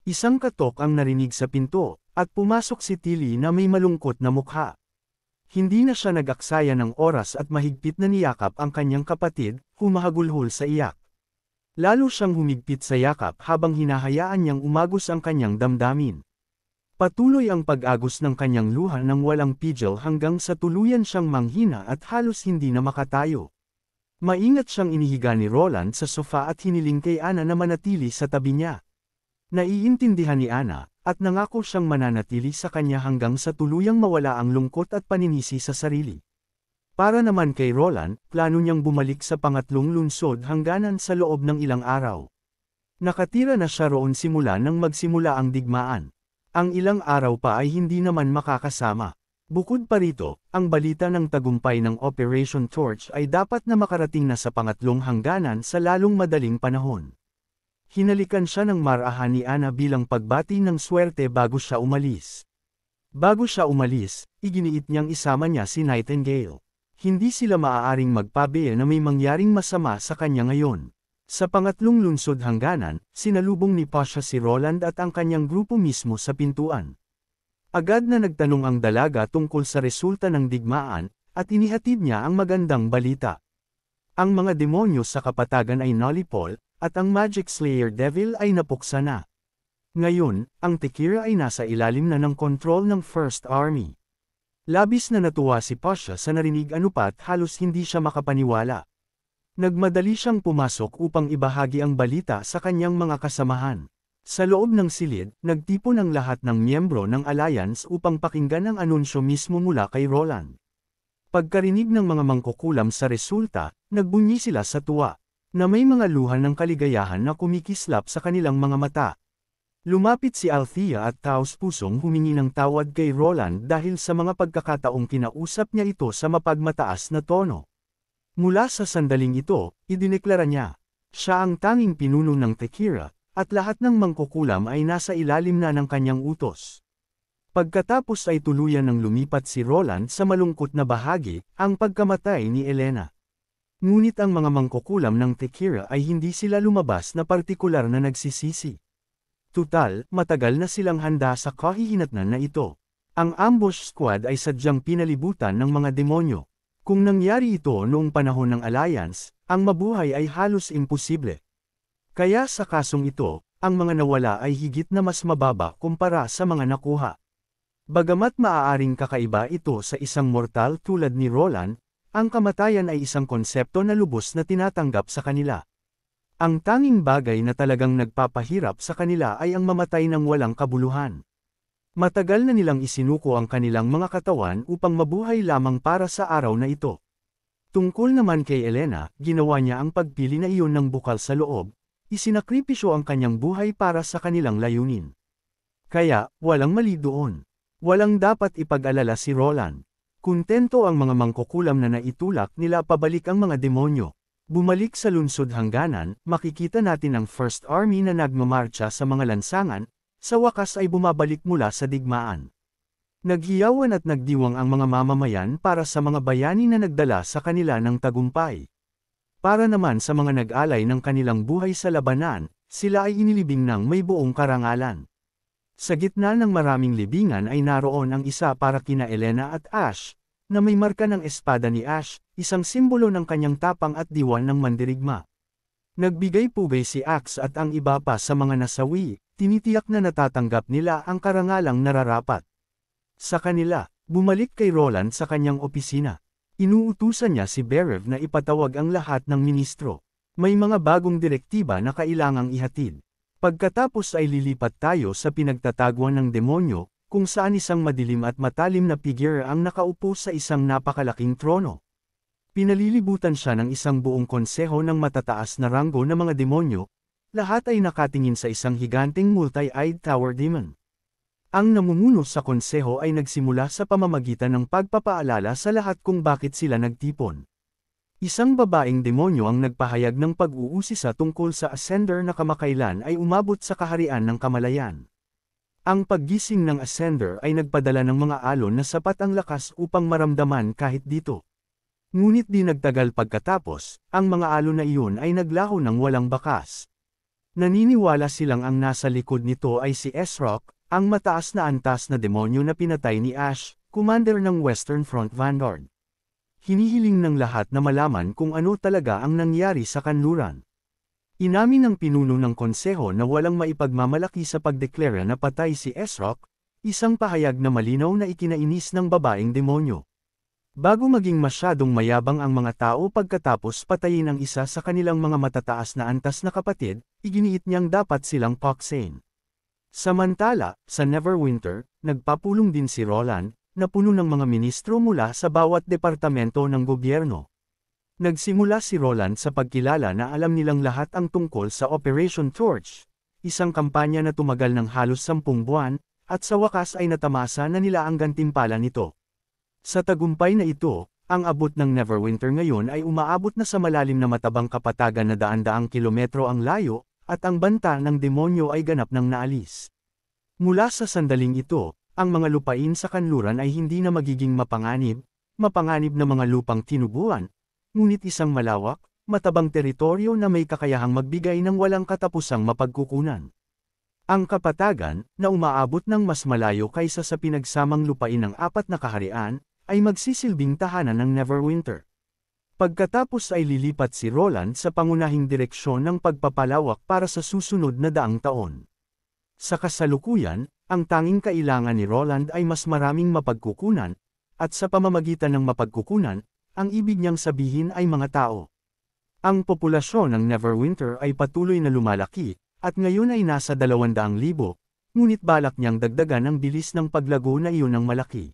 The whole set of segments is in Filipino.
Isang katok ang narinig sa pinto, at pumasok si Tilly na may malungkot na mukha. Hindi na siya nag-aksaya ng oras at mahigpit na niyakap ang kanyang kapatid, humahagulhol sa iyak. Lalo siyang humigpit sa yakap habang hinahayaan niyang umagos ang kanyang damdamin. Patuloy ang pag-agos ng kanyang luha nang walang pigil hanggang sa tuluyan siyang manghina at halos hindi na makatayo. Maingat siyang inihiga ni Roland sa sofa at hiniling kay Ana na manatili sa tabi niya. Naiintindihan ni Ana, at nangako siyang mananatili sa kanya hanggang sa tuluyang mawala ang lungkot at paninisi sa sarili. Para naman kay Roland, plano niyang bumalik sa pangatlong lungsod hangganan sa loob ng ilang araw. Nakatira na siya roon simula nang magsimula ang digmaan. Ang ilang araw pa ay hindi naman makakasama. Bukod pa rito, ang balita ng tagumpay ng Operation Torch ay dapat na makarating na sa pangatlong hangganan sa lalong madaling panahon. Hinalikan siya ng marahan ni Ana bilang pagbati ng swerte bago siya umalis. Bago siya umalis, iginiit niyang isama niya si Nightingale. Hindi sila maaaring magpabiya na may mangyaring masama sa kanya ngayon. Sa pangatlong lungsod hangganan, sinalubong ni Pasha si Roland at ang kanyang grupo mismo sa pintuan. Agad na nagtanong ang dalaga tungkol sa resulta ng digmaan, at inihatid niya ang magandang balita. Ang mga demonyo sa kapatagan ay nalipol, at ang Magic Slayer Devil ay napuksa na. Ngayon, ang Tekira ay nasa ilalim na ng kontrol ng First Army. Labis na natuwa si Pasha sa narinig anupat halos hindi siya makapaniwala. Nagmadali siyang pumasok upang ibahagi ang balita sa kanyang mga kasamahan. Sa loob ng silid, nagtipon ang lahat ng miyembro ng Alliance upang pakinggan ang anunsyo mismo mula kay Roland. Pagkarinig ng mga mangkukulam sa resulta, nagbunyi sila sa tuwa, na may mga luha ng kaligayahan na kumikislap sa kanilang mga mata. Lumapit si Althea at taos pusong humingi ng tawad kay Roland dahil sa mga pagkakataong kinausap niya ito sa mapagmataas na tono. Mula sa sandaling ito, idineklara niya, siya ang tanging pinuno ng Tekira, at lahat ng mangkukulam ay nasa ilalim na ng kanyang utos. Pagkatapos ay tuluyan ng lumipat si Roland sa malungkot na bahagi, ang pagkamatay ni Elena. Ngunit ang mga mangkukulam ng Tekira ay hindi sila lumabas na partikular na nagsisisi. Tutal, matagal na silang handa sa kahihinatnan na ito. Ang ambush squad ay sadyang pinalibutan ng mga demonyo. Kung nangyari ito noong panahon ng Alliance, ang mabuhay ay halos imposible. Kaya sa kasong ito, ang mga nawala ay higit na mas mababa kumpara sa mga nakuha. Bagamat maaaring kakaiba ito sa isang mortal tulad ni Roland, ang kamatayan ay isang konsepto na lubos na tinatanggap sa kanila. Ang tanging bagay na talagang nagpapahirap sa kanila ay ang mamatay ng walang kabuluhan. Matagal na nilang isinuko ang kanilang mga katawan upang mabuhay lamang para sa araw na ito. Tungkol naman kay Elena, ginawa niya ang pagpili na iyon ng bukal sa loob, isinakripisyo ang kanyang buhay para sa kanilang layunin. Kaya, walang mali doon. Walang dapat ipag-alala si Roland. Kuntento ang mga mangkukulam na naitulak nila pabalik ang mga demonyo. Bumalik sa lungsod hangganan, makikita natin ang First Army na nagmamarcha sa mga lansangan, sa wakas ay bumabalik mula sa digmaan. Naghiyawan at nagdiwang ang mga mamamayan para sa mga bayani na nagdala sa kanila ng tagumpay. Para naman sa mga nag-alay ng kanilang buhay sa labanan, sila ay inilibing ng may buong karangalan. Sa gitna ng maraming libingan ay naroon ang isa para kina Elena at Ash, na may marka ng espada ni Ash, isang simbolo ng kanyang tapang at diwan ng mandirigma. Nagbigay pugay si Axe at ang iba pa sa mga nasawi, tinitiyak na natatanggap nila ang karangalang nararapat. Sa kanila, bumalik kay Roland sa kanyang opisina. Inuutusan niya si Berev na ipatawag ang lahat ng ministro. May mga bagong direktiba na kailangang ihatid. Pagkatapos ay lilipat tayo sa pinagtataguan ng demonyo, kung saan isang madilim at matalim na figure ang nakaupo sa isang napakalaking trono. Pinalilibutan siya ng isang buong konseho ng matataas na ranggo na mga demonyo, lahat ay nakatingin sa isang higanteng multi-eyed tower demon. Ang namumuno sa konseho ay nagsimula sa pamamagitan ng pagpapaalala sa lahat kung bakit sila nagtipon. Isang babaeng demonyo ang nagpahayag ng pag-uusisa tungkol sa Ascender na kamakailan ay umabot sa kaharian ng kamalayan. Ang paggising ng Ascender ay nagpadala ng mga alon na sapat ang lakas upang maramdaman kahit dito. Ngunit di nagtagal pagkatapos, ang mga alon na iyon ay naglaho ng walang bakas. Naniniwala silang ang nasa likod nito ay si Ezrock, ang mataas na antas na demonyo na pinatay ni Ash, commander ng Western Front Vanguard. Hinihiling ng lahat na malaman kung ano talaga ang nangyari sa kanluran. Inamin ng pinuno ng konseho na walang maipagmamalaki sa pagdeklara na patay si Ezrock, isang pahayag na malinaw na ikinainis ng babaeng demonyo. Bago maging masyadong mayabang ang mga tao pagkatapos patayin ang isa sa kanilang mga matataas na antas na kapatid, iginiit niyang dapat silang paksain. Samantala, sa Neverwinter, nagpapulong din si Roland, na puno ng mga ministro mula sa bawat departamento ng gobyerno. Nagsimula si Roland sa pagkilala na alam nilang lahat ang tungkol sa Operation Torch, isang kampanya na tumagal ng halos 10 buwan, at sa wakas ay natamasa na nila ang gantimpala nito. Sa tagumpay na ito, ang abot ng Neverwinter ngayon ay umaabot na sa malalim na matabang kapatagan na daan-daang kilometro ang layo, at ang banta ng demonyo ay ganap ng naalis. Mula sa sandaling ito, ang mga lupain sa kanluran ay hindi na magiging mapanganib na mga lupang tinubuan, ngunit isang malawak, matabang teritoryo na may kakayahang magbigay ng walang katapusang mapagkukunan. Ang kapatagan, na umaabot ng mas malayo kaysa sa pinagsamang lupain ng 4 na kaharian, ay magsisilbing tahanan ng Neverwinter. Pagkatapos ay lilipat si Roland sa pangunahing direksyon ng pagpapalawak para sa susunod na 100 taon. Sa kasalukuyan, ang tanging kailangan ni Roland ay mas maraming mapagkukunan, at sa pamamagitan ng mapagkukunan, ang ibig niyang sabihin ay mga tao. Ang populasyon ng Neverwinter ay patuloy na lumalaki, at ngayon ay nasa 200,000, ngunit balak niyang dagdagan ang bilis ng paglago na iyon ng malaki.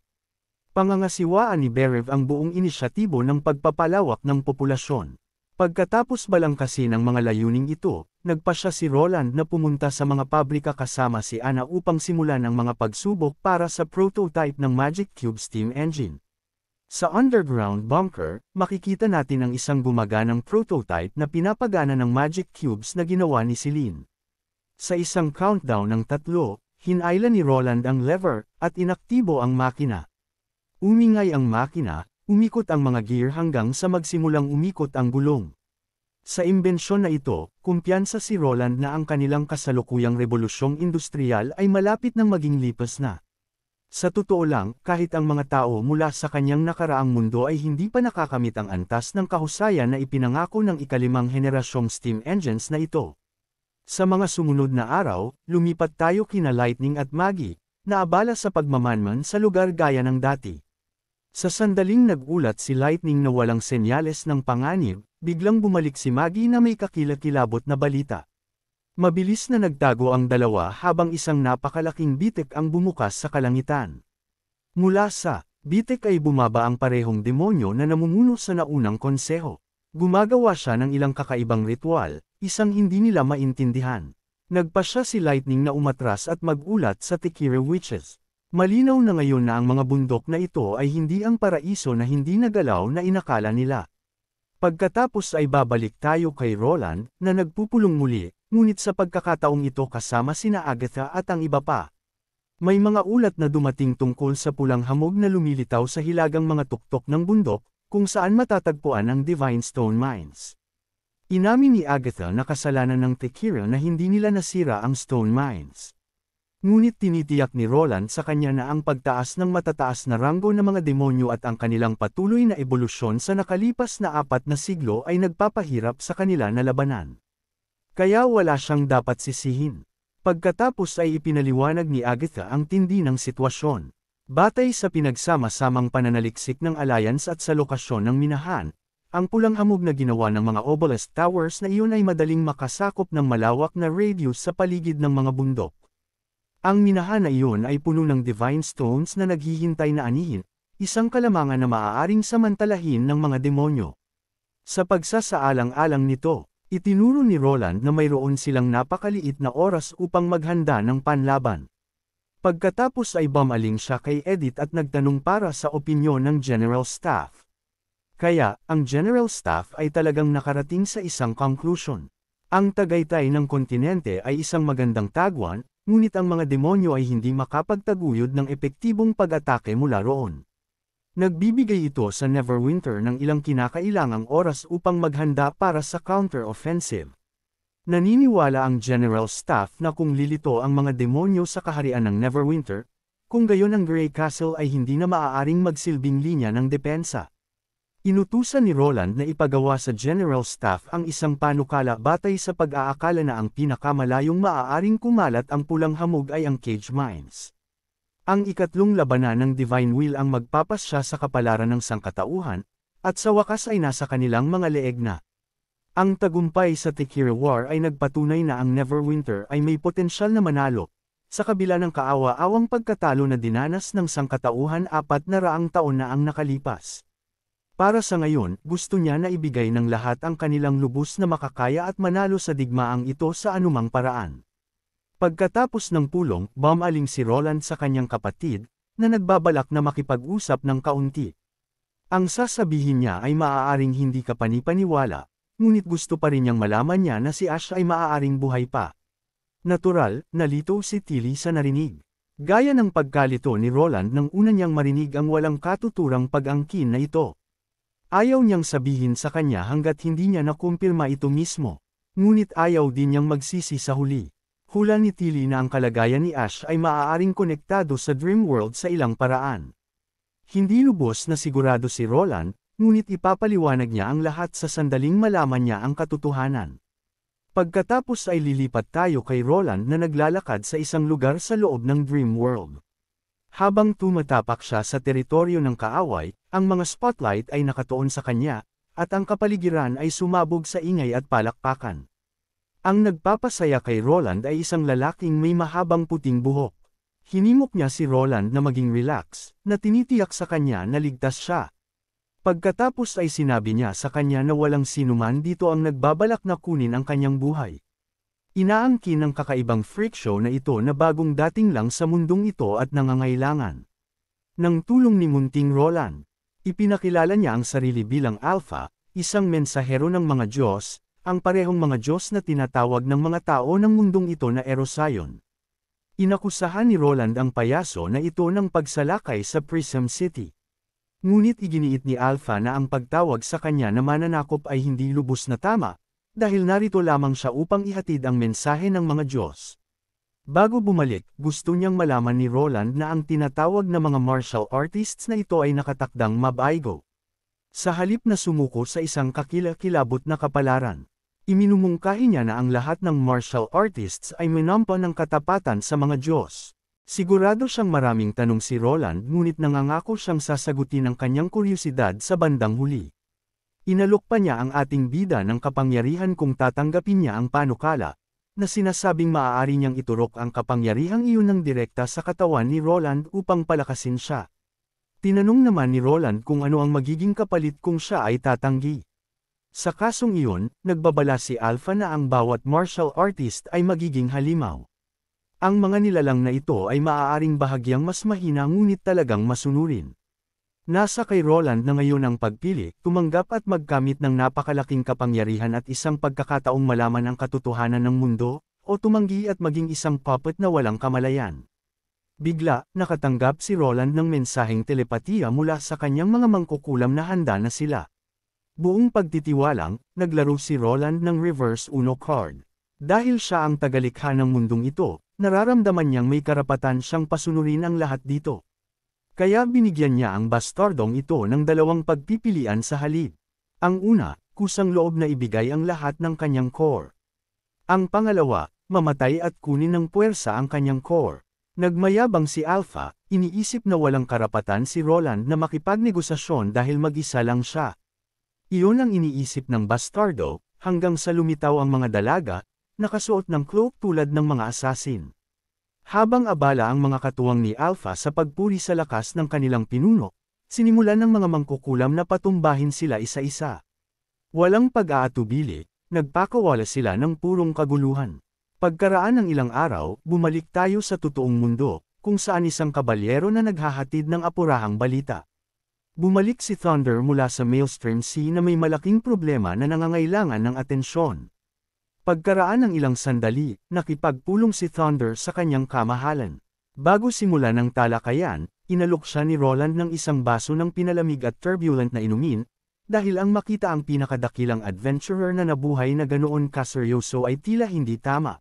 Pangangasiwaan ni Berev ang buong inisyatibo ng pagpapalawak ng populasyon. Pagkatapos balangkasin ang mga layuning ito, nagpasya si Roland na pumunta sa mga pabrika kasama si Anna upang simulan ang mga pagsubok para sa prototype ng Magic Cube steam engine. Sa underground bunker, makikita natin ang isang gumaganang prototype na pinapagana ng Magic Cubes na ginawa ni Celine. Sa isang countdown ng 3, hinailan ni Roland ang lever, at inaktibo ang makina. Umingay ang makina, umikot ang mga gear hanggang sa magsimulang umikot ang gulong. Sa imbensyon na ito, kumpiyansa si Roland na ang kanilang kasalukuyang rebolusyong industrial ay malapit nang maging lipas na. Sa totoo lang, kahit ang mga tao mula sa kanyang nakaraang mundo ay hindi pa nakakamit ang antas ng kahusayan na ipinangako ng ika-5 henerasyong steam engines na ito. Sa mga sumunod na araw, lumipat tayo kina Lightning at Maggie, na abala sa pagmamanman sa lugar gaya ng dati. Sa sandaling nagulat si Lightning na walang senyales ng panganib, biglang bumalik si Maggie na may kakilakilabot na balita. Mabilis na nagtago ang dalawa habang isang napakalaking bitek ang bumukas sa kalangitan. Mula sa bitek ay bumaba ang parehong demonyo na namumuno sa naunang konseho. Gumagawa siya ng ilang kakaibang ritual, isang hindi nila maintindihan. Nagpasya si Lightning na umatras at magulat sa Tekira Witches. Malinaw na ngayon na ang mga bundok na ito ay hindi ang paraiso na hindi nagalaw na inakala nila. Pagkatapos ay babalik tayo kay Roland, na nagpupulong muli, ngunit sa pagkakataong ito kasama sina Agatha at ang iba pa. May mga ulat na dumating tungkol sa pulang hamog na lumilitaw sa hilagang mga tuktok ng bundok, kung saan matatagpuan ang Divine Stone Mines. Inamin ni Agatha na kasalanan ng Tekira na hindi nila nasira ang Stone Mines. Ngunit tinitiyak ni Roland sa kanya na ang pagtaas ng matataas na ranggo ng mga demonyo at ang kanilang patuloy na ebolusyon sa nakalipas na 4 na siglo ay nagpapahirap sa kanila na labanan. Kaya wala siyang dapat sisihin. Pagkatapos ay ipinaliwanag ni Agatha ang tindi ng sitwasyon. Batay sa pinagsama-samang pananaliksik ng Alliance at sa lokasyon ng minahan, ang pulang hamog na ginawa ng mga obelisk towers na iyon ay madaling makasakop ng malawak na radius sa paligid ng mga bundok. Ang minahan na iyon ay puno ng divine stones na naghihintay na anihin, isang kalamangan na maaaring samantalahin ng mga demonyo. Sa pagsasaalang-alang nito, itinuro ni Roland na mayroon silang napakaliit na oras upang maghanda ng panlaban. Pagkatapos ay bumaling siya kay Edith at nagtanong para sa opinyon ng General Staff. Kaya, ang General Staff ay talagang nakarating sa isang conclusion. Ang tagaytay ng kontinente ay isang magandang tagwan, ngunit ang mga demonyo ay hindi makapagtaguyod ng epektibong pag-atake mula roon. Nagbibigay ito sa Neverwinter ng ilang kinakailangang oras upang maghanda para sa counter-offensive. Naniniwala ang General Staff na kung lilito ang mga demonyo sa kaharian ng Neverwinter, kung gayon ang Grey Castle ay hindi na maaaring magsilbing linya ng depensa. Inutusan ni Roland na ipagawa sa General Staff ang isang panukala batay sa pag-aakala na ang pinakamalayong maaaring kumalat ang pulang hamog ay ang Cage Mines. Ang ikatlong labanan ng Divine Will ang magpapasya sa kapalaran ng sangkatauhan, at sa wakas ay nasa kanilang mga leeg na. Ang tagumpay sa Tekira War ay nagpatunay na ang Neverwinter ay may potensyal na manalo, sa kabila ng kaawa-awang pagkatalo na dinanas ng sangkatauhan 400 taon na ang nakalipas. Para sa ngayon, gusto niya na ibigay ng lahat ang kanilang lubos na makakaya at manalo sa digmaang ito sa anumang paraan. Pagkatapos ng pulong, bumaling si Roland sa kanyang kapatid, na nagbabalak na makipag-usap ng kaunti. Ang sasabihin niya ay maaaring hindi ka panipaniwala, ngunit gusto pa rin niyang malaman niya na si Ash ay maaaring buhay pa. Natural, nalito si Tilly sa narinig. Gaya ng pagkalito ni Roland nang una niyang marinig ang walang katuturang pag-angkin na ito. Ayaw niyang sabihin sa kanya hanggat hindi niya nakumpirma ito mismo, ngunit ayaw din niyang magsisi sa huli. Hula ni Tilly na ang kalagayan ni Ash ay maaaring konektado sa Dream World sa ilang paraan. Hindi lubos na sigurado si Roland, ngunit ipapaliwanag niya ang lahat sa sandaling malaman niya ang katotohanan. Pagkatapos ay lilipat tayo kay Roland na naglalakad sa isang lugar sa loob ng Dream World. Habang tumatapak siya sa teritoryo ng kaaway, ang mga spotlight ay nakatuon sa kanya, at ang kapaligiran ay sumabog sa ingay at palakpakan. Ang nagpapasaya kay Roland ay isang lalaking may mahabang puting buhok. Hinimok niya si Roland na maging relax, na tinitiyak sa kanya na ligtas siya. Pagkatapos ay sinabi niya sa kanya na walang sinuman dito ang nagbabalak na kunin ang kanyang buhay. Inaangkin ng kakaibang freak show na ito na bagong dating lang sa mundong ito at nangangailangan ng tulong ni Munting Roland. Ipinakilala niya ang sarili bilang Alpha, isang mensahero ng mga Diyos, ang parehong mga Diyos na tinatawag ng mga tao ng mundong ito na Erosion. Inakusahan ni Roland ang payaso na ito ng pagsalakay sa Prism City. Ngunit iginiit ni Alpha na ang pagtawag sa kanya na mananakop ay hindi lubos na tama, dahil narito lamang siya upang ihatid ang mensahe ng mga Diyos. Bago bumalik, gusto niyang malaman ni Roland na ang tinatawag na mga martial artists na ito ay nakatakdang mabaigo. Sa halip na sumuko sa isang kakilakilabot na kapalaran, iminumungkahi niya na ang lahat ng martial artists ay minampa ng katapatan sa mga Diyos. Sigurado siyang maraming tanong si Roland ngunit nangangako siyang sasagutin ang kanyang kuryosidad sa bandang huli. Inalok pa niya ang ating bida ng kapangyarihan kung tatanggapin niya ang panukala, na sinasabing maaari niyang iturok ang kapangyarihang iyon ng direkta sa katawan ni Roland upang palakasin siya. Tinanong naman ni Roland kung ano ang magiging kapalit kung siya ay tatanggi. Sa kasong iyon, nagbabala si Alpha na ang bawat martial artist ay magiging halimaw. Ang mga nilalang na ito ay maaaring bahagyang mas mahina ngunit talagang masunurin. Nasa kay Roland na ngayon ang pagpili, tumanggap at magkamit ng napakalaking kapangyarihan at isang pagkakataong malaman ang katotohanan ng mundo, o tumanggi at maging isang puppet na walang kamalayan. Bigla, nakatanggap si Roland ng mensaheng telepatiya mula sa kanyang mga mangkukulam na handa na sila. Buong pagtitiwalang, naglaro si Roland ng reverse Uno card. Dahil siya ang tagalikha ng mundong ito, nararamdaman niyang may karapatan siyang pasunurin ang lahat dito. Kaya binigyan niya ang bastardong ito ng dalawang pagpipilian sa halip. Ang una, kusang loob na ibigay ang lahat ng kanyang core. Ang pangalawa, mamatay at kunin ng puwersa ang kanyang core. Nagmayabang si Alpha, iniisip na walang karapatan si Roland na makipagnegosasyon dahil mag-isa lang siya. Iyon ang iniisip ng bastardo, hanggang sa lumitaw ang mga dalaga, nakasuot ng cloak tulad ng mga assassin. Habang abala ang mga katuwang ni Alpha sa pagpuri sa lakas ng kanilang pinuno, sinimulan ng mga mangkukulam na patumbahin sila isa-isa. Walang pag-aatubili, nagpakawala sila ng purong kaguluhan. Pagkaraan ng ilang araw, bumalik tayo sa totoong mundo, kung saan isang kabalyero na naghahatid ng apurahang balita. Bumalik si Thunder mula sa Maelstrom Sea na may malaking problema na nangangailangan ng atensyon. Pagkaraan ng ilang sandali, nakipagpulong si Thunder sa kanyang kamahalan. Bago simulan ng talakayan, inalok siya ni Roland ng isang baso ng pinalamig at turbulent na inumin, dahil ang makita ang pinakadakilang adventurer na nabuhay na ganoon kaseryoso ay tila hindi tama.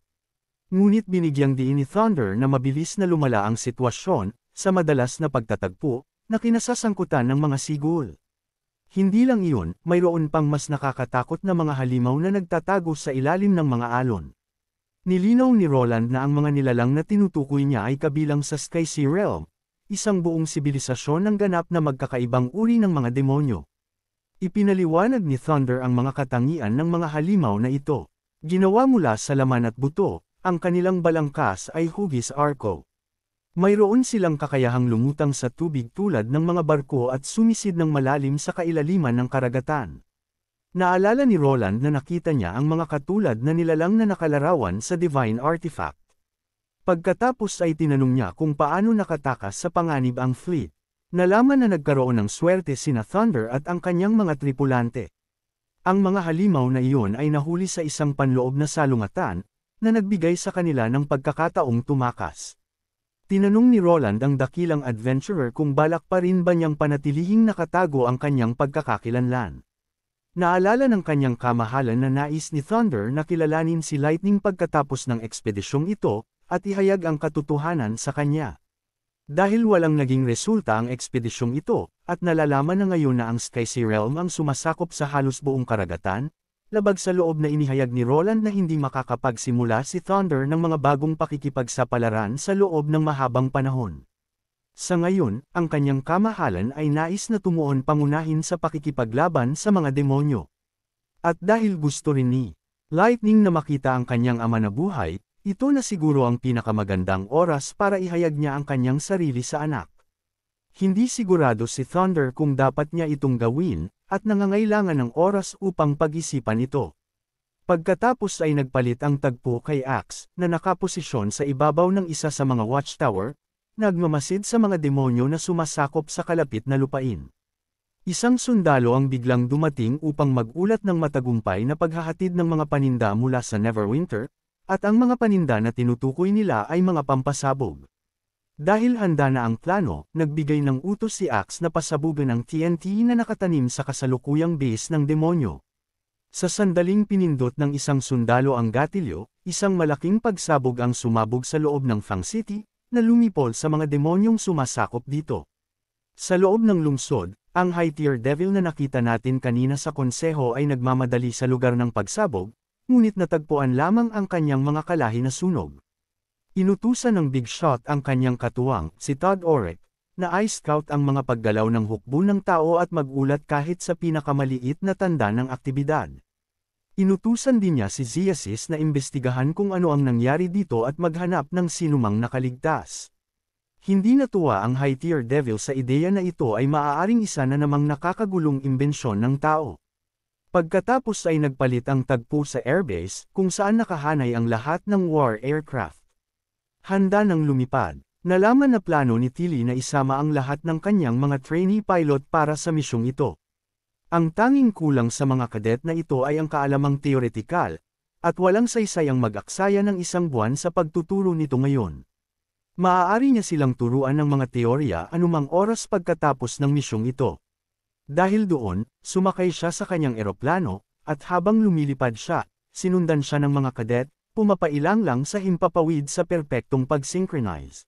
Ngunit binigyang diin ni Thunder na mabilis na lumala ang sitwasyon, sa madalas na pagtatagpo, na kinasasangkutan ng mga sigul. Hindi lang iyon, mayroon pang mas nakakatakot na mga halimaw na nagtatago sa ilalim ng mga alon. Nilinaw ni Roland na ang mga nilalang na tinutukoy niya ay kabilang sa Sky Sea Realm, isang buong sibilisasyon ng ganap na magkakaibang uri ng mga demonyo. Ipinaliwanag ni Thunder ang mga katangian ng mga halimaw na ito. Ginawa mula sa laman at buto, ang kanilang balangkas ay hugis arco. Mayroon silang kakayahang lumutang sa tubig tulad ng mga barko at sumisid ng malalim sa kailaliman ng karagatan. Naalala ni Roland na nakita niya ang mga katulad na nilalang na nakalarawan sa Divine Artifact. Pagkatapos ay tinanong niya kung paano nakatakas sa panganib ang fleet. Nalaman na nagkaroon ng swerte sina Thunder at ang kanyang mga tripulante. Ang mga halimaw na iyon ay nahuli sa isang panloob na salungatan, na nagbigay sa kanila ng pagkakataong tumakas. Tinanong ni Roland ang dakilang adventurer kung balak pa rin ba niyang panatilihing nakatago ang kanyang pagkakakilanlan. Naalala ng kanyang kamahalan na nais ni Thunder na kilalanin si Lightning pagkatapos ng ekspedisyong ito, at ihayag ang katotohanan sa kanya. Dahil walang naging resulta ang ekspedisyong ito, at nalalaman na ngayon na ang Sky Sea Realm ang sumasakop sa halos buong karagatan, labag sa loob na inihayag ni Roland na hindi makakapagsimula si Thunder ng mga bagong pakikipagsapalaran sa loob ng mahabang panahon. Sa ngayon, ang kanyang kamahalan ay nais na tumuon pangunahin sa pakikipaglaban sa mga demonyo. At dahil gusto rin ni Lightning na makita ang kanyang ama na buhay, ito na siguro ang pinakamagandang oras para ihayag niya ang kanyang sarili sa anak. Hindi sigurado si Thunder kung dapat niya itong gawin, at nangangailangan ng oras upang pag-isipan ito. Pagkatapos ay nagpalit ang tagpo kay Axe, na nakaposisyon sa ibabaw ng isa sa mga watchtower, nagmamasid sa mga demonyo na sumasakop sa kalapit na lupain. Isang sundalo ang biglang dumating upang magulat ng matagumpay na paghahatid ng mga paninda mula sa Neverwinter, at ang mga paninda na tinutukoy nila ay mga pampasabog. Dahil handa na ang plano, nagbigay ng utos si Axe na pasabugan ang TNT na nakatanim sa kasalukuyang base ng demonyo. Sa sandaling pinindot ng isang sundalo ang gatilyo, isang malaking pagsabog ang sumabog sa loob ng Fang City, na lumipol sa mga demonyong sumasakop dito. Sa loob ng lungsod, ang high-tier devil na nakita natin kanina sa konseho ay nagmamadali sa lugar ng pagsabog, ngunit natagpuan lamang ang kanyang mga kalahi na sunog. Inutusan ng Big Shot ang kanyang katuwang, si Todd Orek, na i-scout ang mga paggalaw ng hukbo ng tao at magulat kahit sa pinakamaliit na tanda ng aktibidad. Inutusan din niya si Ziasis na imbestigahan kung ano ang nangyari dito at maghanap ng sinumang nakaligtas. Hindi natuwa ang high-tier devil sa ideya na ito ay maaaring isa na namang nakakagulong imbensyon ng tao. Pagkatapos ay nagpalit ang tagpo sa airbase, kung saan nakahanay ang lahat ng war aircraft. Handa ng lumipad. Nalaman na plano ni Tilly na isama ang lahat ng kanyang mga trainee pilot para sa misyong ito. Ang tanging kulang sa mga kadet na ito ay ang kaalamang teoretikal, at walang saysay ang mag-aksaya ng isang buwan sa pagtuturo nito ngayon. Maaari niya silang turuan ng mga teorya anumang oras pagkatapos ng misyong ito. Dahil doon, sumakay siya sa kanyang eroplano, at habang lumilipad siya, sinundan siya ng mga kadet, pumapailang lang sa himpapawid sa perpektong pag-synchronize.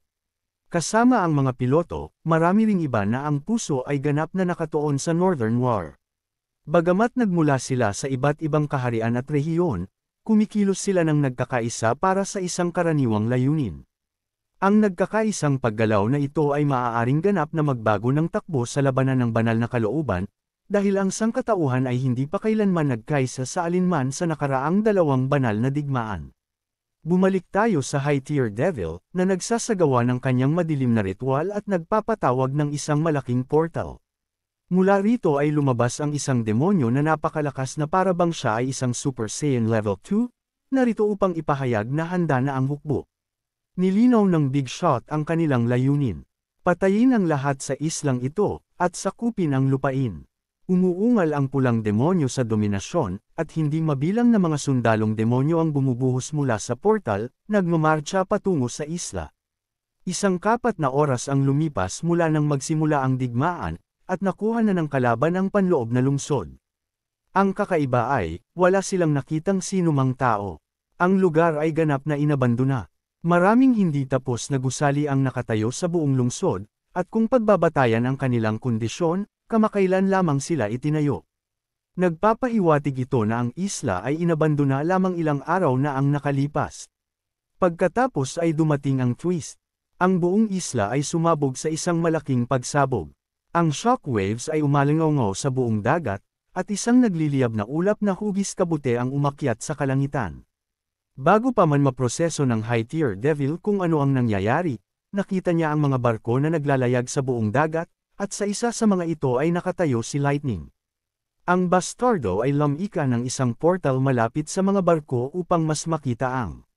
Kasama ang mga piloto, marami ring iba na ang puso ay ganap na nakatuon sa Northern War. Bagamat nagmula sila sa iba't ibang kaharian at rehiyon, kumikilos sila ng nagkakaisa para sa isang karaniwang layunin. Ang nagkakaisang paggalaw na ito ay maaaring ganap na magbago ng takbo sa labanan ng banal na kalooban, dahil ang sangkatauhan ay hindi pa kailanman nagkaisa sa alinman sa nakaraang dalawang banal na digmaan. Bumalik tayo sa high-tier devil, na nagsasagawa ng kanyang madilim na ritual at nagpapatawag ng isang malaking portal. Mula rito ay lumabas ang isang demonyo na napakalakas na para bang siya ay isang Super Saiyan Level 2, narito upang ipahayag na handa na ang hukbo. Nilinaw ng Big Shot ang kanilang layunin. Patayin ang lahat sa islang ito, at sakupin ang lupain. Umuungal ang pulang demonyo sa dominasyon, at hindi mabilang na mga sundalong demonyo ang bumubuhos mula sa portal, nagmamarcha patungo sa isla. Isang kapat na oras ang lumipas mula nang magsimula ang digmaan, at nakuha na ng kalaban ang panloob na lungsod. Ang kakaiba ay, wala silang nakitang sinumang tao. Ang lugar ay ganap na inabandona. Maraming hindi tapos na gusali ang nakatayo sa buong lungsod, at kung pagbabatayan ang kanilang kondisyon, kamakailan lamang sila itinayo. Nagpapahiwatig ito na ang isla ay inabandona lamang ilang araw na ang nakalipas. Pagkatapos ay dumating ang twist. Ang buong isla ay sumabog sa isang malaking pagsabog. Ang shockwaves ay umalingaw sa buong dagat, at isang nagliliyab na ulap na hugis kabute ang umakyat sa kalangitan. Bago pa man maproseso ng High-Tier Devil kung ano ang nangyayari, nakita niya ang mga barko na naglalayag sa buong dagat, at sa isa sa mga ito ay nakatayo si Lightning. Ang bastardo ay lumika ng isang portal malapit sa mga barko upang mas makita ang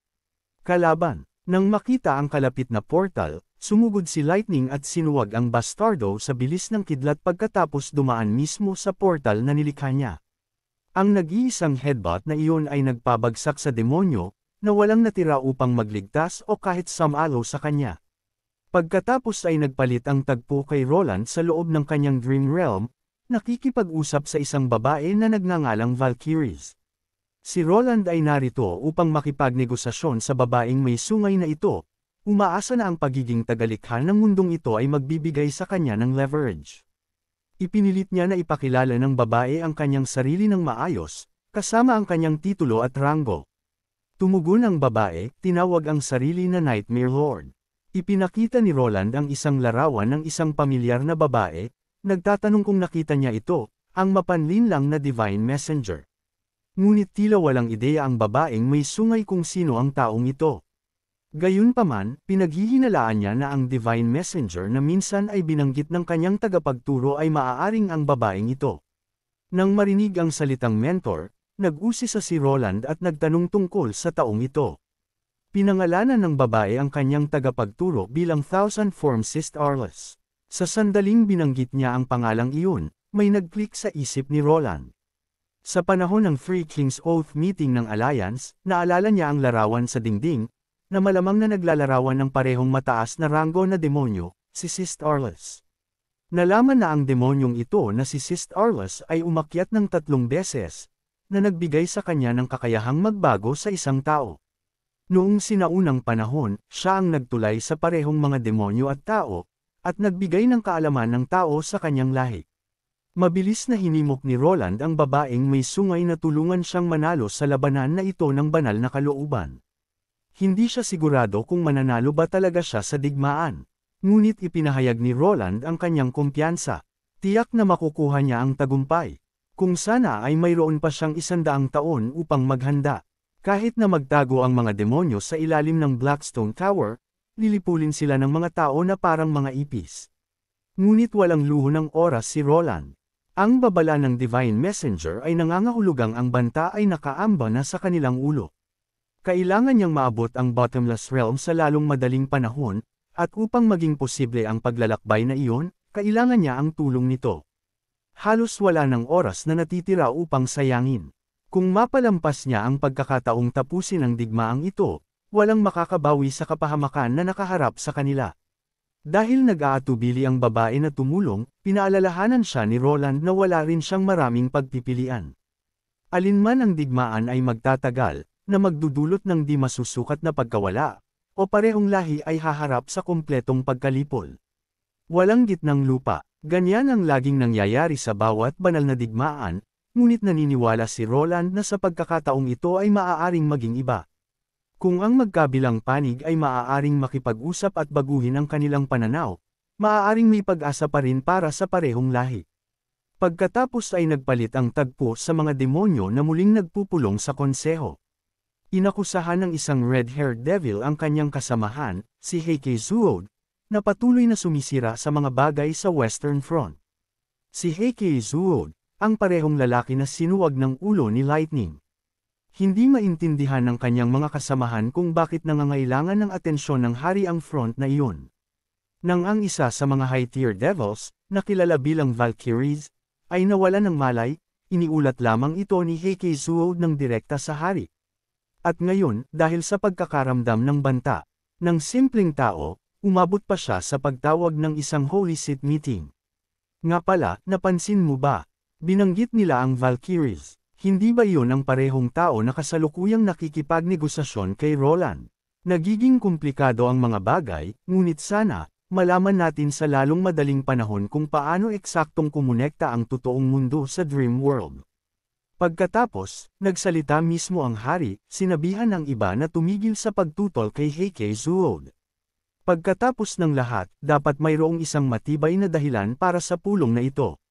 kalaban. Nang makita ang kalapit na portal, sumugod si Lightning at sinuwag ang bastardo sa bilis ng kidlat pagkatapos dumaan mismo sa portal na nilikha niya. Ang nag-iisang headbutt na iyon ay nagpabagsak sa demonyo, na walang natira upang magligtas o kahit sumalo sa kanya. Pagkatapos ay nagpalit ang tagpo kay Roland sa loob ng kanyang Dream Realm, nakikipag-usap sa isang babae na nagngangalang Valkyries. Si Roland ay narito upang makipagnegosasyon sa babaeng may sungay na ito, umaasa na ang pagiging tagalikha ng mundong ito ay magbibigay sa kanya ng leverage. Ipinilit niya na ipakilala ng babae ang kanyang sarili ng maayos, kasama ang kanyang titulo at ranggo. Tumugon ang babae, tinawag ang sarili na Nightmare Lord. Ipinakita ni Roland ang isang larawan ng isang pamilyar na babae, nagtatanong kung nakita niya ito, ang mapanlinlang na Divine Messenger. Ngunit tila walang ideya ang babaeng may sungay kung sino ang taong ito. Gayunpaman, pinaghihinalaan niya na ang Divine Messenger na minsan ay binanggit ng kanyang tagapagturo ay maaaring ang babaeng ito. Nang marinig ang salitang mentor, nag-usisa si Roland at nagtanong tungkol sa taong ito. Pinangalanan ng babae ang kanyang tagapagturo bilang Thousand Form Sis Arles. Sa sandaling binanggit niya ang pangalang iyon, may nag-click sa isip ni Roland. Sa panahon ng Three Kings Oath meeting ng Alliance, naalala niya ang larawan sa dingding, na malamang na naglalarawan ng parehong mataas na ranggo na demonyo, si Sis Arles. Nalaman na ang demonyong ito na si Sis Arles ay umakyat ng 3 beses, na nagbigay sa kanya ng kakayahang magbago sa isang tao. Noong sinaunang panahon, siya ang nagtulay sa parehong mga demonyo at tao, at nagbigay ng kaalaman ng tao sa kanyang lahi. Mabilis na hinimok ni Roland ang babaeng may sungay na tulungan siyang manalo sa labanan na ito ng banal na kalooban. Hindi siya sigurado kung mananalo ba talaga siya sa digmaan. Ngunit ipinahayag ni Roland ang kanyang kumpiyansa. Tiyak na makukuha niya ang tagumpay. Kung sana ay mayroon pa siyang 100 taon upang maghanda. Kahit na magtago ang mga demonyo sa ilalim ng Blackstone Tower, lilipulin sila ng mga tao na parang mga ipis. Ngunit walang luho ng oras si Roland. Ang babala ng Divine Messenger ay nangangahulugang ang banta ay nakaamba na sa kanilang ulo. Kailangan niyang maabot ang Bottomless Realm sa lalong madaling panahon, at upang maging posible ang paglalakbay na iyon, kailangan niya ang tulong nito. Halos wala ng oras na natitira upang sayangin. Kung mapalampas niya ang pagkakataong tapusin ang digmaang ito, walang makakabawi sa kapahamakan na nakaharap sa kanila. Dahil nag-aatubili ang babae na tumulong, pinaalalahanan siya ni Roland na wala rin siyang maraming pagpipilian. Alinman ang digmaan ay magtatagal, na magdudulot ng di masusukat na pagkawala, o parehong lahi ay haharap sa kumpletong pagkalipol. Walang gitnang lupa, ganyan ang laging nangyayari sa bawat banal na digmaan, ngunit naniniwala si Roland na sa pagkakataong ito ay maaaring maging iba. Kung ang magkabilang panig ay maaaring makipag-usap at baguhin ang kanilang pananaw, maaaring may pag-asa pa rin para sa parehong lahi. Pagkatapos ay nagpalit ang tagpo sa mga demonyo na muling nagpupulong sa konseho. Inakusahan ng isang red-haired devil ang kanyang kasamahan, si Heike Zuod, na patuloy na sumisira sa mga bagay sa Western Front. Si Heike Zuod, ang parehong lalaki na sinuwag ng ulo ni Lightning. Hindi maintindihan ng kanyang mga kasamahan kung bakit nangangailangan ng atensyon ng hari ang front na iyon. Nang ang isa sa mga high-tier devils, na kilala bilang Valkyries, ay nawala ng malay, iniulat lamang ito ni Heike Zuod ng direkta sa hari. At ngayon, dahil sa pagkakaramdam ng banta, ng simpleng tao, umabot pa siya sa pagtawag ng isang Holy Seat meeting. Nga pala, napansin mo ba? Binanggit nila ang Valkyries. Hindi ba iyon ang parehong tao na kasalukuyang nakikipagnegosasyon kay Roland? Nagiging komplikado ang mga bagay, ngunit sana, malaman natin sa lalong madaling panahon kung paano eksaktong kumonekta ang totoong mundo sa Dream World. Pagkatapos, nagsalita mismo ang hari, sinabihan ng iba na tumigil sa pagtutol kay Heike Zuod. Pagkatapos ng lahat, dapat mayroong isang matibay na dahilan para sa pulong na ito.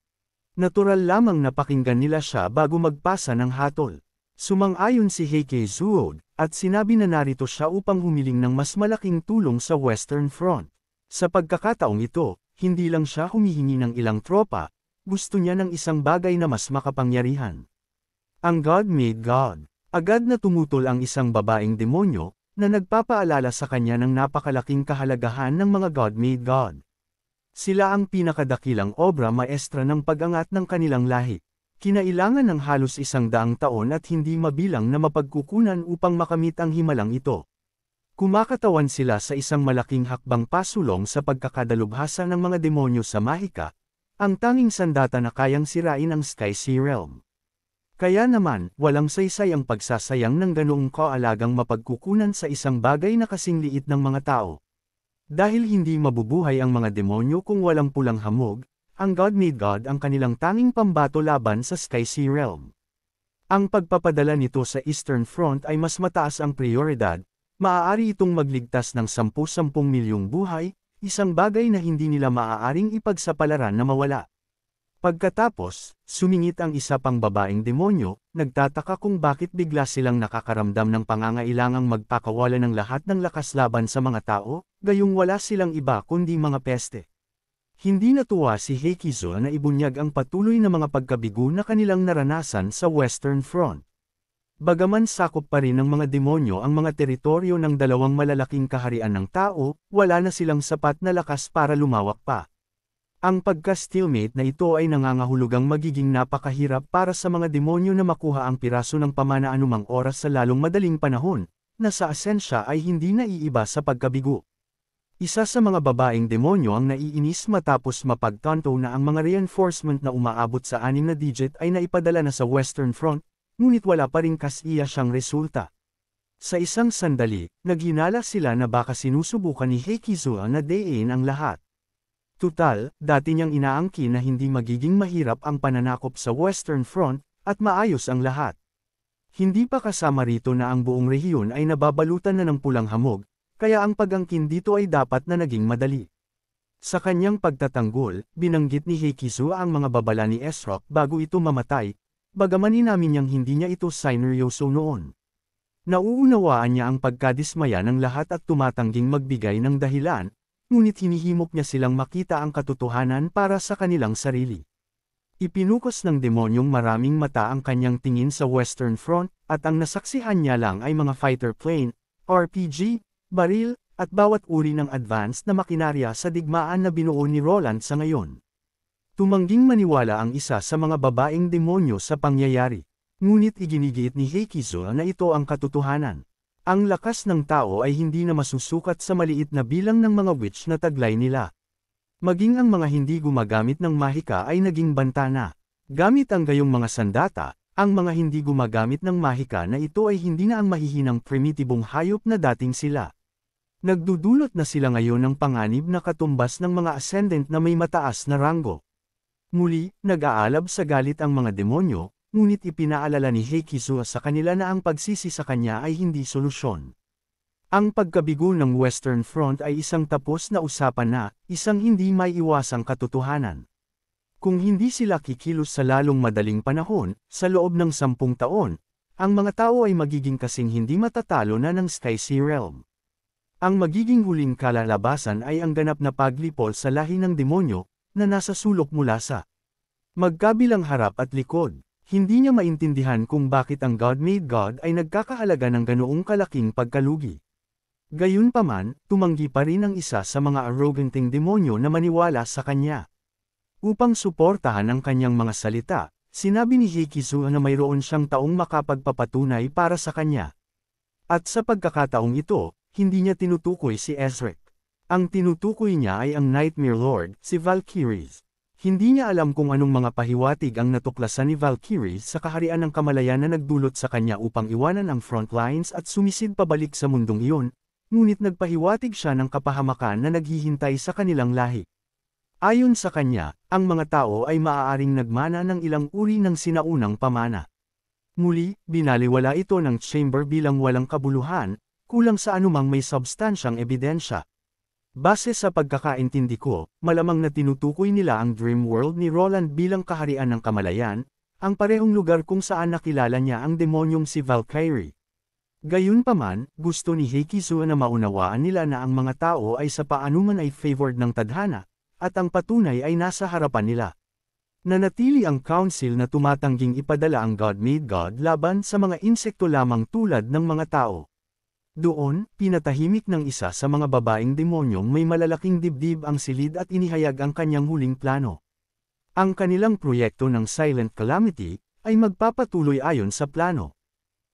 Natural lamang na pakinggan nila siya bago magpasa ng hatol. Sumang-ayon si Heike Zuod, at sinabi na narito siya upang humiling ng mas malaking tulong sa Western Front. Sa pagkakataong ito, hindi lang siya humihingi ng ilang tropa, gusto niya ng isang bagay na mas makapangyarihan. Ang God made God. Agad na tumutol ang isang babaeng demonyo, na nagpapaalala sa kanya ng napakalaking kahalagahan ng mga God made God. Sila ang pinakadakilang obra maestra ng pag-angat ng kanilang lahi. Kinailangan ng halos 100 taon at hindi mabilang na mapagkukunan upang makamit ang himalang ito. Kumakatawan sila sa isang malaking hakbang pasulong sa pagkakadalubhasa ng mga demonyo sa Mahika, ang tanging sandata na kayang sirain ang Sky Sea Realm. Kaya naman, walang saysay ang pagsasayang ng ganoong kaalagang mapagkukunan sa isang bagay na kasing liit ng mga tao. Dahil hindi mabubuhay ang mga demonyo kung walang pulang hamog, ang God made God ang kanilang tanging pambato laban sa Sky Sea Realm. Ang pagpapadala nito sa Eastern Front ay mas mataas ang prioridad, maaari itong magligtas ng 10-10 milyong buhay, isang bagay na hindi nila maaaring ipagsapalaran na mawala. Pagkatapos, sumingit ang isa pang babaeng demonyo, nagtataka kung bakit bigla silang nakakaramdam ng pangangailangang magpakawala ng lahat ng lakas laban sa mga tao, gayong wala silang iba kundi mga peste. Hindi natuwa si Heikizo na ibunyag ang patuloy na mga pagkabigo na kanilang naranasan sa Western Front. Bagaman sakop pa rin ng mga demonyo ang mga teritoryo ng dalawang malalaking kaharian ng tao, wala na silang sapat na lakas para lumawak pa. Ang pagka-stalemate na ito ay nangangahulugang magiging napakahirap para sa mga demonyo na makuha ang piraso ng pamana anumang oras sa lalong madaling panahon, na sa asensya ay hindi naiiba sa pagkabigo. Isa sa mga babaeng demonyo ang naiinis matapos mapagtanto na ang mga reinforcement na umaabot sa 6 na digit ay naipadala na sa Western Front, ngunit wala pa ring kasiya siyang resulta. Sa isang sandali, naghinala sila na baka sinusubukan ni Heikizo na dayin ang lahat. Tutal, dati niyang inaangkin na hindi magiging mahirap ang pananakop sa Western Front, at maayos ang lahat. Hindi pa kasama rito na ang buong rehiyon ay nababalutan na ng pulang hamog, kaya ang pag-angkin dito ay dapat na naging madali. Sa kanyang pagtatanggol, binanggit ni Heikizo ang mga babala ni Esrok bago ito mamatay, bagaman inamin niyang hindi niya ito sineryoso noon. Nauunawaan niya ang pagkadismaya ng lahat at tumatangging magbigay ng dahilan, ngunit hinihimok niya silang makita ang katotohanan para sa kanilang sarili. Ipinukos ng demonyong maraming mata ang kanyang tingin sa Western Front, at ang nasaksihan niya lang ay mga fighter plane, RPG, baril, at bawat uri ng advanced na makinarya sa digmaan na binuo ni Roland sa ngayon. Tumangging maniwala ang isa sa mga babaeng demonyo sa pangyayari, ngunit iginigiit ni Heikizo na ito ang katotohanan. Ang lakas ng tao ay hindi na masusukat sa maliit na bilang ng mga witch na taglay nila. Maging ang mga hindi gumagamit ng mahika ay naging banta na. Gamit ang gayong mga sandata, ang mga hindi gumagamit ng mahika na ito ay hindi na ang mahihinang primitibong hayop na dating sila. Nagdudulot na sila ngayon ng panganib na katumbas ng mga ascendant na may mataas na ranggo. Muli, nag-aalab sa galit ang mga demonyo, ngunit ipinaalala ni Heikizo sa kanila na ang pagsisi sa kanya ay hindi solusyon. Ang pagkabigo ng Western Front ay isang tapos na usapan na, isang hindi may iwasang katotohanan. Kung hindi sila kikilos sa lalong madaling panahon, sa loob ng 10 taon, ang mga tao ay magiging kasing hindi matatalo na ng Sky Sea Realm. Ang magiging huling kalalabasan ay ang ganap na paglipol sa lahi ng demonyo, na nasa sulok mula sa magkabilang harap at likod. Hindi niya maintindihan kung bakit ang God made God ay nagkakahalaga ng ganoong kalaking pagkalugi. Gayunpaman, tumanggi pa rin ang isa sa mga arroganting demonyo na maniwala sa kanya. Upang suportahan ang kanyang mga salita, sinabi ni Heikizo na mayroon siyang taong makapagpapatunay para sa kanya. At sa pagkakataong ito, hindi niya tinutukoy si Ezrek. Ang tinutukoy niya ay ang Nightmare Lord, si Valkyries. Hindi niya alam kung anong mga pahiwatig ang natuklasan ni Valkyrie sa kaharian ng kamalayan na nagdulot sa kanya upang iwanan ang front lines at sumisid pabalik sa mundong iyon, ngunit nagpahiwatig siya ng kapahamakan na naghihintay sa kanilang lahi. Ayon sa kanya, ang mga tao ay maaaring nagmana ng ilang uri ng sinaunang pamana. Muli, binaliwala ito ng chamber bilang walang kabuluhan, kulang sa anumang may substansyang ebidensya. Base sa pagkakaintindi ko, malamang na tinutukoy nila ang Dream World ni Roland bilang kaharian ng kamalayan, ang parehong lugar kung saan nakilala niya ang demonyong si Valkyrie. Gayunpaman, gusto ni Heikizu na maunawaan nila na ang mga tao ay sa paanuman ay favored ng tadhana, at ang patunay ay nasa harapan nila. Nanatili ang council na tumatangging ipadala ang God-made God laban sa mga insekto lamang tulad ng mga tao. Doon, pinatahimik ng isa sa mga babaeng demonyong may malalaking dibdib ang silid at inihayag ang kanyang huling plano. Ang kanilang proyekto ng Silent Calamity ay magpapatuloy ayon sa plano.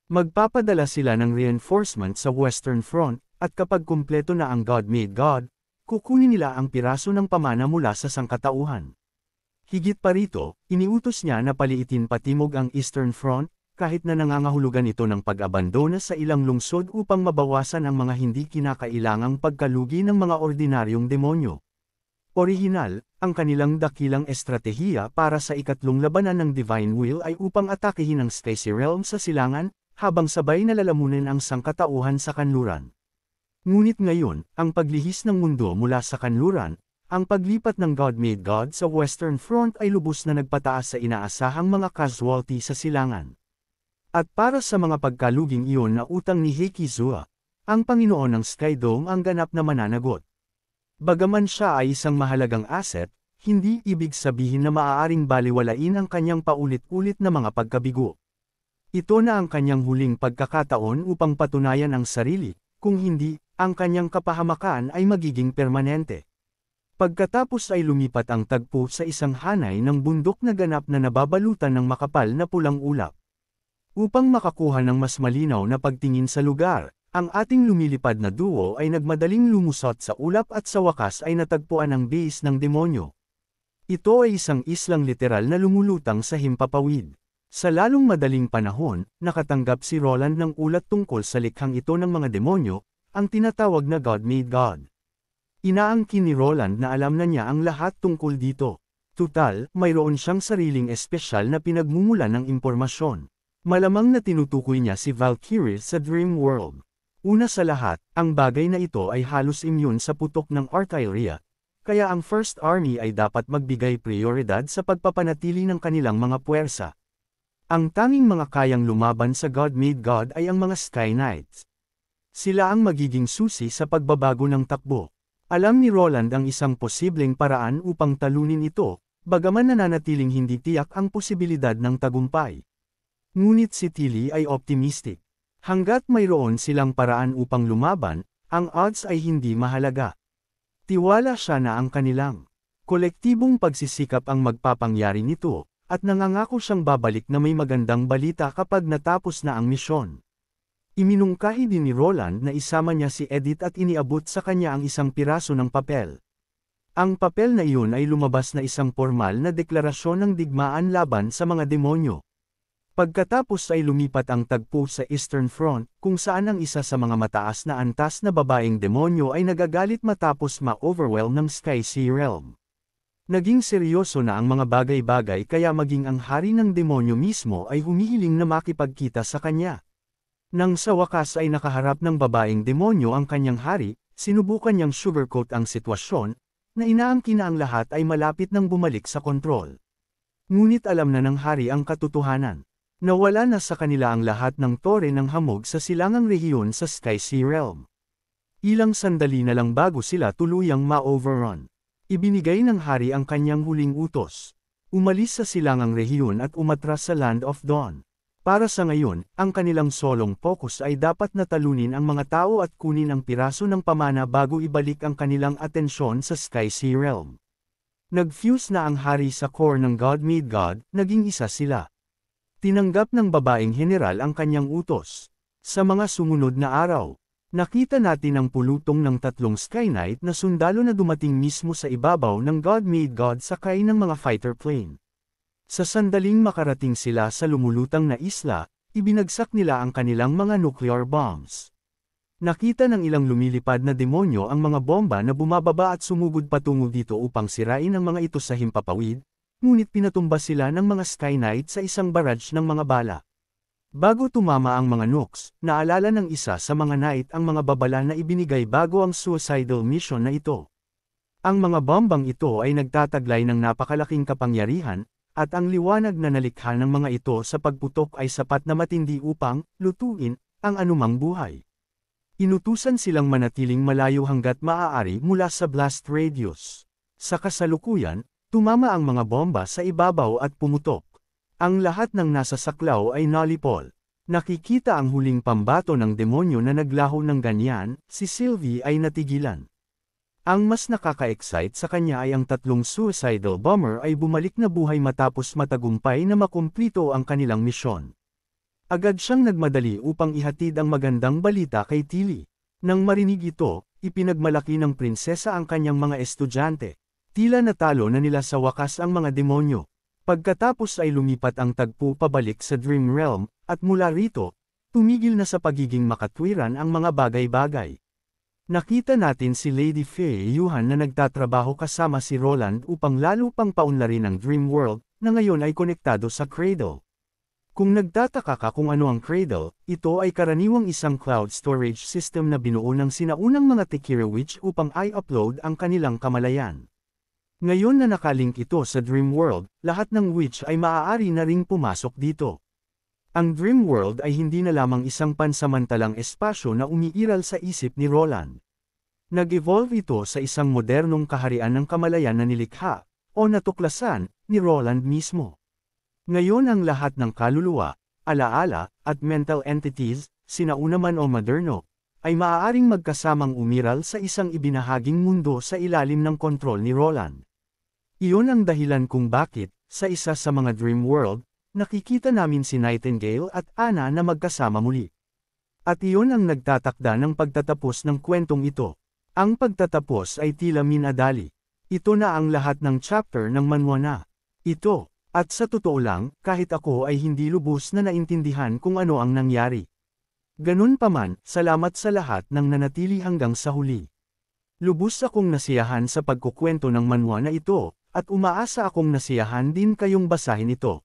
Magpapadala sila ng reinforcement sa Western Front, at kapag kumpleto na ang God-made God, kukunin nila ang piraso ng pamana mula sa sangkatauhan. Higit pa rito, iniutos niya na paliitin patimog ang Eastern Front, kahit na nangangahulugan ito ng pag-abandona sa ilang lungsod upang mabawasan ang mga hindi kinakailangang pagkalugi ng mga ordinaryong demonyo. Orihinal, ang kanilang dakilang estratehiya para sa ikatlong labanan ng Divine Will ay upang atakehin ang Stacy Realm sa silangan, habang sabay na lalamunin ang sangkatauhan sa kanluran. Ngunit ngayon, ang paglihis ng mundo mula sa kanluran, ang paglipat ng God-made God sa Western Front ay lubos na nagpataas sa inaasahang mga casualty sa silangan. At para sa mga pagkaluging iyon na utang ni Heikizu, ang Panginoon ng Skydome ang ganap na mananagot. Bagaman siya ay isang mahalagang asset, hindi ibig sabihin na maaaring baliwalain ang kanyang paulit-ulit na mga pagkabigo. Ito na ang kanyang huling pagkakataon upang patunayan ang sarili, kung hindi, ang kanyang kapahamakan ay magiging permanente. Pagkatapos ay lumipat ang tagpo sa isang hanay ng bundok na ganap na nababalutan ng makapal na pulang ulap. Upang makakuha ng mas malinaw na pagtingin sa lugar, ang ating lumilipad na duo ay nagmadaling lumusot sa ulap at sa wakas ay natagpuan ang base ng demonyo. Ito ay isang islang literal na lumulutang sa himpapawid. Sa lalong madaling panahon, nakatanggap si Roland ng ulat tungkol sa likhang ito ng mga demonyo, ang tinatawag na God-made God. Inaangkin ni Roland na alam na niya ang lahat tungkol dito. Tutal, mayroon siyang sariling espesyal na pinagmumulan ng impormasyon. Malamang na tinutukoy niya si Valkyrie sa Dream World. Una sa lahat, ang bagay na ito ay halos immune sa putok ng artillery, kaya ang First Army ay dapat magbigay prioridad sa pagpapanatili ng kanilang mga puwersa. Ang tanging mga kayang lumaban sa God-made God ay ang mga Sky Knights. Sila ang magiging susi sa pagbabago ng takbo. Alam ni Roland ang isang posibleng paraan upang talunin ito, bagaman nananatiling hindi tiyak ang posibilidad ng tagumpay. Ngunit si Tilly ay optimistic. Hanggat mayroon silang paraan upang lumaban, ang odds ay hindi mahalaga. Tiwala siya na ang kanilang kolektibong pagsisikap ang magpapangyari nito, at nangangako siyang babalik na may magandang balita kapag natapos na ang misyon. Iminungkahi din ni Roland na isama niya si Edith at iniabot sa kanya ang isang piraso ng papel. Ang papel na iyon ay lumabas na isang formal na deklarasyon ng digmaan laban sa mga demonyo. Pagkatapos ay lumipat ang tagpo sa Eastern Front, kung saan ang isa sa mga mataas na antas na babaeng demonyo ay nagagalit matapos ma-overwhelm ng Sky Sea Realm. Naging seryoso na ang mga bagay-bagay kaya maging ang hari ng demonyo mismo ay humihiling na makipagkita sa kanya. Nang sa wakas ay nakaharap ng babaeng demonyo ang kanyang hari, sinubukan niyang sugarcoat ang sitwasyon, na inaangkin na ang lahat ay malapit nang bumalik sa kontrol. Ngunit alam na ng hari ang katotohanan. Nawala na sa kanila ang lahat ng tore ng hamog sa silangang rehiyon sa Sky Sea Realm. Ilang sandali na lang bago sila tuluyang ma-overrun. Ibinigay ng hari ang kanyang huling utos. Umalis sa silangang rehiyon at umatras sa Land of Dawn. Para sa ngayon, ang kanilang solong focus ay dapat na talunin ang mga tao at kunin ang piraso ng pamana bago ibalik ang kanilang atensyon sa Sky Sea Realm. Nag-fuse na ang hari sa core ng God-made God, naging isa sila. Tinanggap ng babaeng general ang kanyang utos. Sa mga sumunod na araw, Nakita natin ang pulutong ng tatlong Sky Knight na sundalo na dumating mismo sa ibabaw ng God-made God sakay ng mga fighter plane. Sa sandaling makarating sila sa lumulutang na isla, ibinagsak nila ang kanilang mga nuclear bombs. Nakita ng ilang lumilipad na demonyo ang mga bomba na bumababa at sumugod patungo dito upang sirain ang mga ito sa himpapawid, ngunit pinatumba sila ng mga Sky Knight sa isang barrage ng mga bala. Bago tumama ang mga nukes, naalala ng isa sa mga knight ang mga babala na ibinigay bago ang suicidal mission na ito. Ang mga bombang ito ay nagtataglay ng napakalaking kapangyarihan, at ang liwanag na nalikha ng mga ito sa pagputok ay sapat na matindi upang lutuin ang anumang buhay. Inutusan silang manatiling malayo hanggat maaari mula sa blast radius. Sa kasalukuyan, tumama ang mga bomba sa ibabaw at pumutok. Ang lahat ng nasa saklaw ay nalipol. Nakikita ang huling pambato ng demonyo na naglaho ng ganyan, si Sylvie ay natigilan. Ang mas nakaka-excite sa kanya ay ang tatlong suicidal bomber ay bumalik na buhay matapos matagumpay na makumplito ang kanilang misyon. Agad siyang nagmadali upang ihatid ang magandang balita kay Tilly. Nang marinig ito, ipinagmalaki ng prinsesa ang kanyang mga estudyante. Tila natalo na nila sa wakas ang mga demonyo. Pagkatapos ay lumipat ang tagpo pabalik sa Dream Realm, at mula rito, tumigil na sa pagiging makatwiran ang mga bagay-bagay. Nakita natin si Lady Fei Yuhan na nagtatrabaho kasama si Roland upang lalo pang paunlarin ang Dream World, na ngayon ay konektado sa Cradle. Kung nagtataka ka kung ano ang Cradle, ito ay karaniwang isang cloud storage system na binuo ng sinaunang mga Tekira Witch upang i-upload ang kanilang kamalayan. Ngayon na nakalink ito sa Dream World, lahat ng witch ay maaari na ring pumasok dito. Ang Dream World ay hindi na lamang isang pansamantalang espasyo na umiiral sa isip ni Roland. Nag-evolve ito sa isang modernong kaharian ng kamalayan na nilikha, o natuklasan, ni Roland mismo. Ngayon ang lahat ng kaluluwa, alaala, at mental entities, sinauna man o moderno, ay maaaring magkasamang umiral sa isang ibinahaging mundo sa ilalim ng kontrol ni Roland. Iyon ang dahilan kung bakit, sa isa sa mga Dream World, nakikita namin si Nightingale at Anna na magkasama muli. At iyon ang nagtatakda ng pagtatapos ng kwentong ito. Ang pagtatapos ay tila minadali. Ito na ang lahat ng chapter ng manhwa na ito. At sa totoo lang, kahit ako ay hindi lubos na naintindihan kung ano ang nangyari. Ganun pa man, salamat sa lahat ng nanatili hanggang sa huli. Lubos akong nasiyahan sa pagkukwento ng manhwa na ito, at umaasa akong nasiyahan din kayong basahin ito.